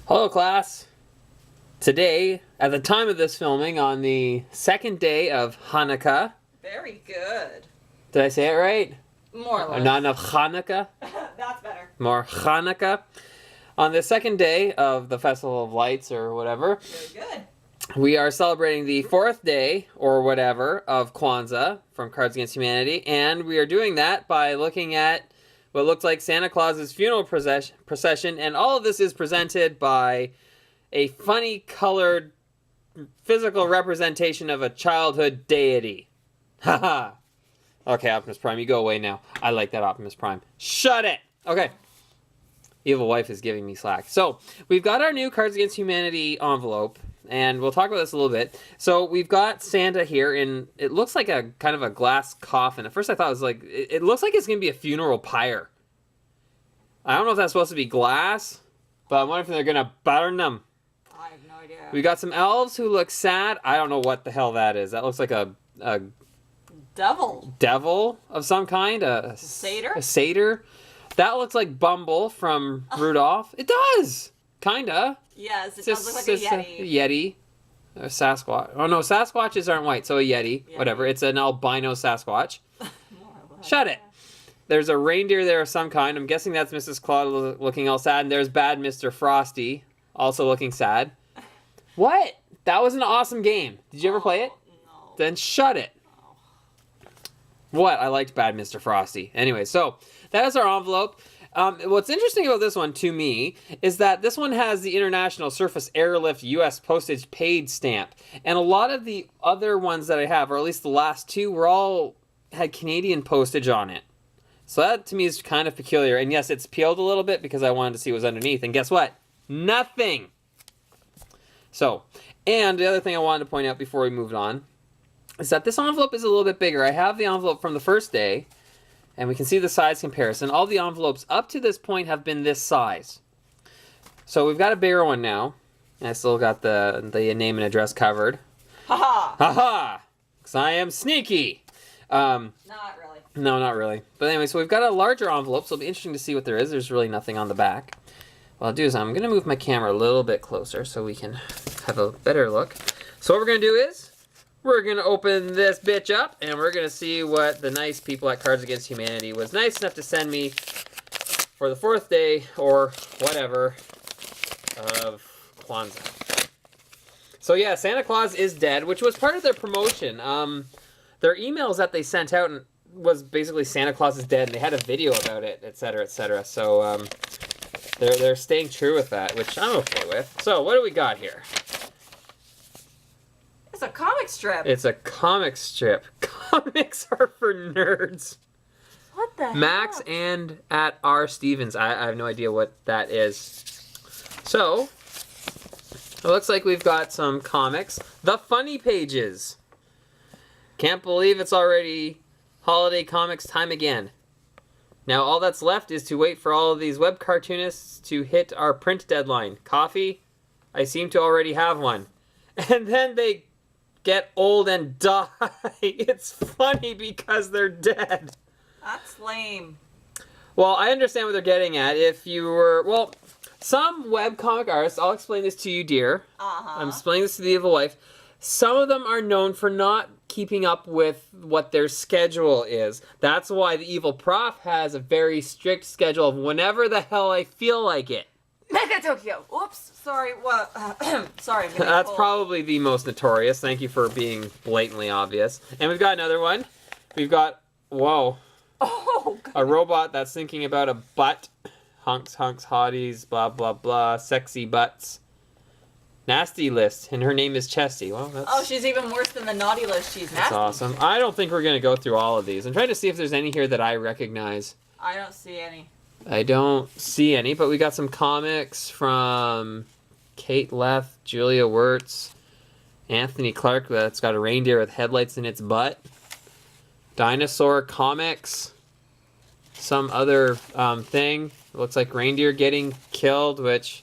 Hello, class. Today, at the time of this filming, on the second day of Hanukkah. Very good. Did I say it right? More or less. Not enough Hanukkah? That's better. More Hanukkah. On the second day of the Festival of Lights, or whatever, Very good. we are celebrating the fourth day, or whatever, of Kwanzaa from Cards Against Humanity, and we are doing that by looking at what looks like Santa Claus's funeral procession, and all of this is presented by a funny colored physical representation of a childhood deity. Haha. Okay, Optimus Prime, you go away now. I like that Optimus Prime. Shut it! Okay. Evil wife is giving me slack. So, we've got our new Cards Against Humanity envelope, and we'll talk about this a little bit. So, we've got Santa here in, it looks like a kind of a glass coffin. At first I thought it was like, it looks like it's going to be a funeral pyre. I don't know if that's supposed to be glass, but I'm wondering if they're going to burn them. I have no idea. We got some elves who look sad. I don't know what the hell that is. That looks like a devil of some kind. A satyr? A satyr. That looks like Bumble from Rudolph. It does! Kinda. Yes, it does look like a yeti. A yeti. A Sasquatch. Oh no, Sasquatches aren't white, so a yeti. Whatever. It's an albino Sasquatch. Shut it! There's a reindeer there of some kind. I'm guessing that's Mrs. Claus looking all sad. And there's bad Mr. Frosty, also looking sad. What? That was an awesome game. Did you ever play it? No. Then shut it. What? I liked bad Mr. Frosty. Anyway, so that is our envelope. What's interesting about this one, to me, is that this one has the International Surface Airlift U.S. postage paid stamp. And a lot of the other ones that I have, or at least the last two, had Canadian postage on it. So that, to me, is kind of peculiar. And yes, it's peeled a little bit because I wanted to see what was underneath. And guess what? Nothing! So, and the other thing I wanted to point out before we moved on is that this envelope is a little bit bigger. I have the envelope from the first day, and we can see the size comparison. All the envelopes up to this point have been this size. So we've got a bigger one now. And I still got the name and address covered. Ha-ha! Ha-ha! Because I am sneaky! Not really. No, not really. But anyway, so we've got a larger envelope, so it'll be interesting to see what there is. There's really nothing on the back. What I'll do is I'm going to move my camera a little bit closer so we can have a better look. So what we're going to do is, we're going to open this bitch up, and we're going to see what the nice people at Cards Against Humanity was nice enough to send me for the fourth day, or whatever, of Kwanzaa. So yeah, Santa Claus is dead, which was part of their promotion. Their emails that they sent out was basically Santa Claus is dead, and they had a video about it, etc., etc. So they're staying true with that, which I'm okay with. So what do we got here? It's a comic strip. It's a comic strip. Comics are for nerds. What the Max hell? and at R. Stevens. I have no idea what that is. So, it looks like we've got some comics. The Funny Pages. Can't believe it's already holiday comics time again. Now all that's left is to wait for all of these web cartoonists to hit our print deadline. Coffee? I seem to already have one. And then they get old and die. It's funny because they're dead. That's lame. Well, I understand what they're getting at. If you were, well, some webcomic artists, I'll explain this to you, dear. I'm explaining this to the evil wife. Some of them are known for not keeping up with what their schedule is. That's why the evil prof has a very strict schedule of whenever the hell I feel like it. Mega Tokyo. Oops. Sorry. What? Sorry. That's probably the most notorious. Thank you for being blatantly obvious. And we've got another one. We've got, whoa. Oh, God. A robot that's thinking about a butt. Hunks, hunks, hotties, blah, blah, blah. Sexy butts. Nasty list. And her name is Chesty. Well, that's... Oh, she's even worse than the naughty list. She's nasty. That's awesome. I don't think we're going to go through all of these. I'm trying to see if there's any here that I recognize. I don't see any. I don't see any, but we got some comics from Kate Leff, Julia Wirtz, Anthony Clark that's got a reindeer with headlights in its butt, Dinosaur Comics, some other thing. It looks like reindeer getting killed, which,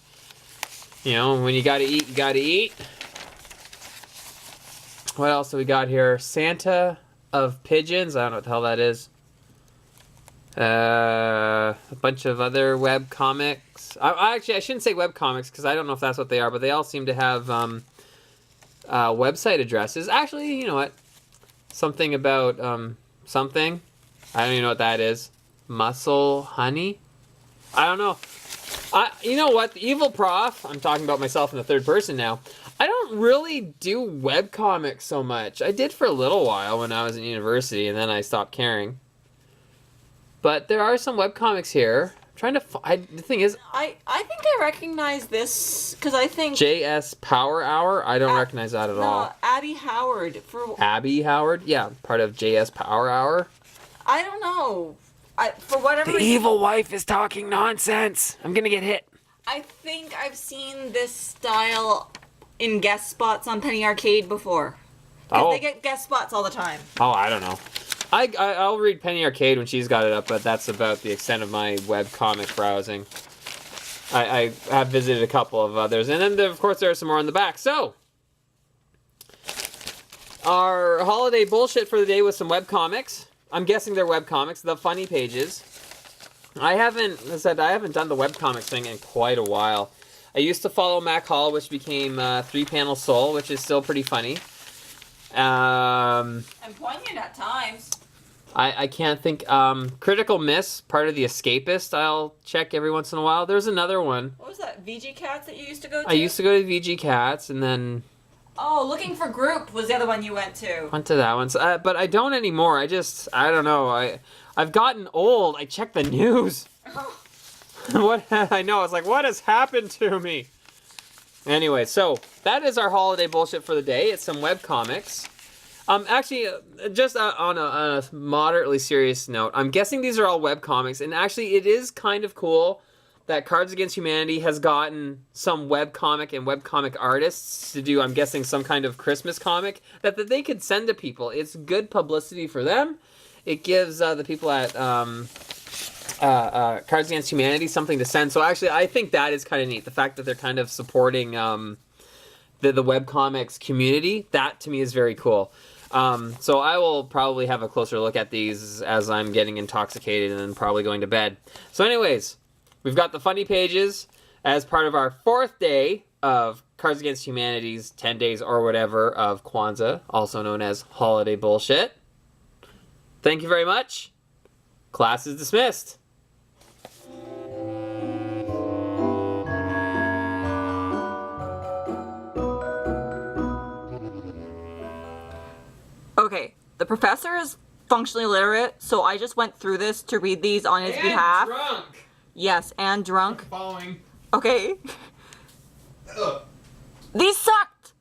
you know, when you gotta eat, you gotta eat. What else do we got here? Santa of Pigeons. I don't know what the hell that is. A bunch of other web comics. Actually, I shouldn't say web comics because I don't know if that's what they are, but they all seem to have website addresses. Actually, you know what? Something about something. I don't even know what that is. Muscle honey? I don't know. You know what? The evil prof, I'm talking about myself in the third person now. I don't really do webcomics so much. I did for a little while when I was in university, and then I stopped caring. But there are some webcomics here. I'm trying to find... The thing is... I think I recognize this, because I think... JS Power Hour? I don't recognize that at all. No, Abby Howard. Abby Howard? Yeah, part of JS Power Hour. I don't know. For whatever The reason, evil wife is talking nonsense. I'm gonna get hit. I think I've seen this style in guest spots on Penny Arcade before. Because they get guest spots all the time. Oh, I don't know. I'll read Penny Arcade when she's got it up, but that's about the extent of my webcomic browsing. I have visited a couple of others, and then of course there are some more on the back. So, our holiday bullshit for the day was some webcomics. I'm guessing they're webcomics, the funny pages. I haven't done the webcomics thing in quite a while. I used to follow Mac Hall, which became 3-Panel Soul, which is still pretty funny. And poignant at times. I can't think. Critical Miss, part of The Escapist, I'll check every once in a while. There's another one. What was that, VG Cats that you used to go to? I used to go to VG Cats, and then... Oh, Looking for Group was the other one you went to. Went to that one, but I don't anymore. I don't know. I've gotten old. I check the news. What I know. It's like, what has happened to me? Anyway, so that is our holiday bullshit for the day. It's some webcomics. Actually, just on a moderately serious note, I'm guessing these are all webcomics, and actually, it is kind of cool that Cards Against Humanity has gotten some webcomic and webcomic artists to do, I'm guessing, some kind of Christmas comic that they could send to people. It's good publicity for them. It gives the people at Cards Against Humanity something to send. So actually, I think that is kind of neat. The fact that they're kind of supporting the webcomics community, that to me is very cool. So I will probably have a closer look at these as I'm getting intoxicated and then probably going to bed. So anyways... We've got the funny pages as part of our 4th day of Cards Against Humanity's 10 days or whatever of Kwanzaa, also known as holiday bullshit. Thank you very much. Class is dismissed. Okay, the professor is functionally illiterate, so I just went through this to read these on his behalf. Drunk. Yes, and drunk. Following. Okay. Ugh. These sucked!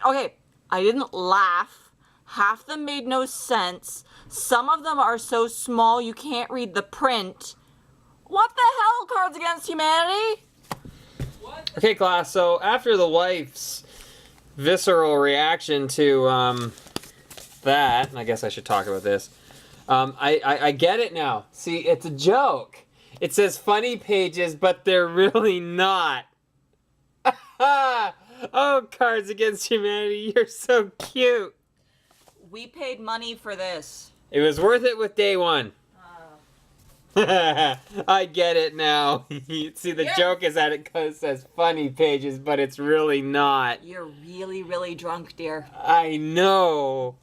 Okay, I didn't laugh. Half of them made no sense. Some of them are so small you can't read the print. What the hell, Cards Against Humanity? What? Okay, class, so after the wife's visceral reaction to, that, and I guess I should talk about this. I get it now. See, it's a joke. It says funny pages, but they're really not. Oh, Cards Against Humanity, you're so cute. We paid money for this. It was worth it with day one. I get it now. See, the joke is that it says funny pages, but it's really not. You're really, really drunk, dear. I know.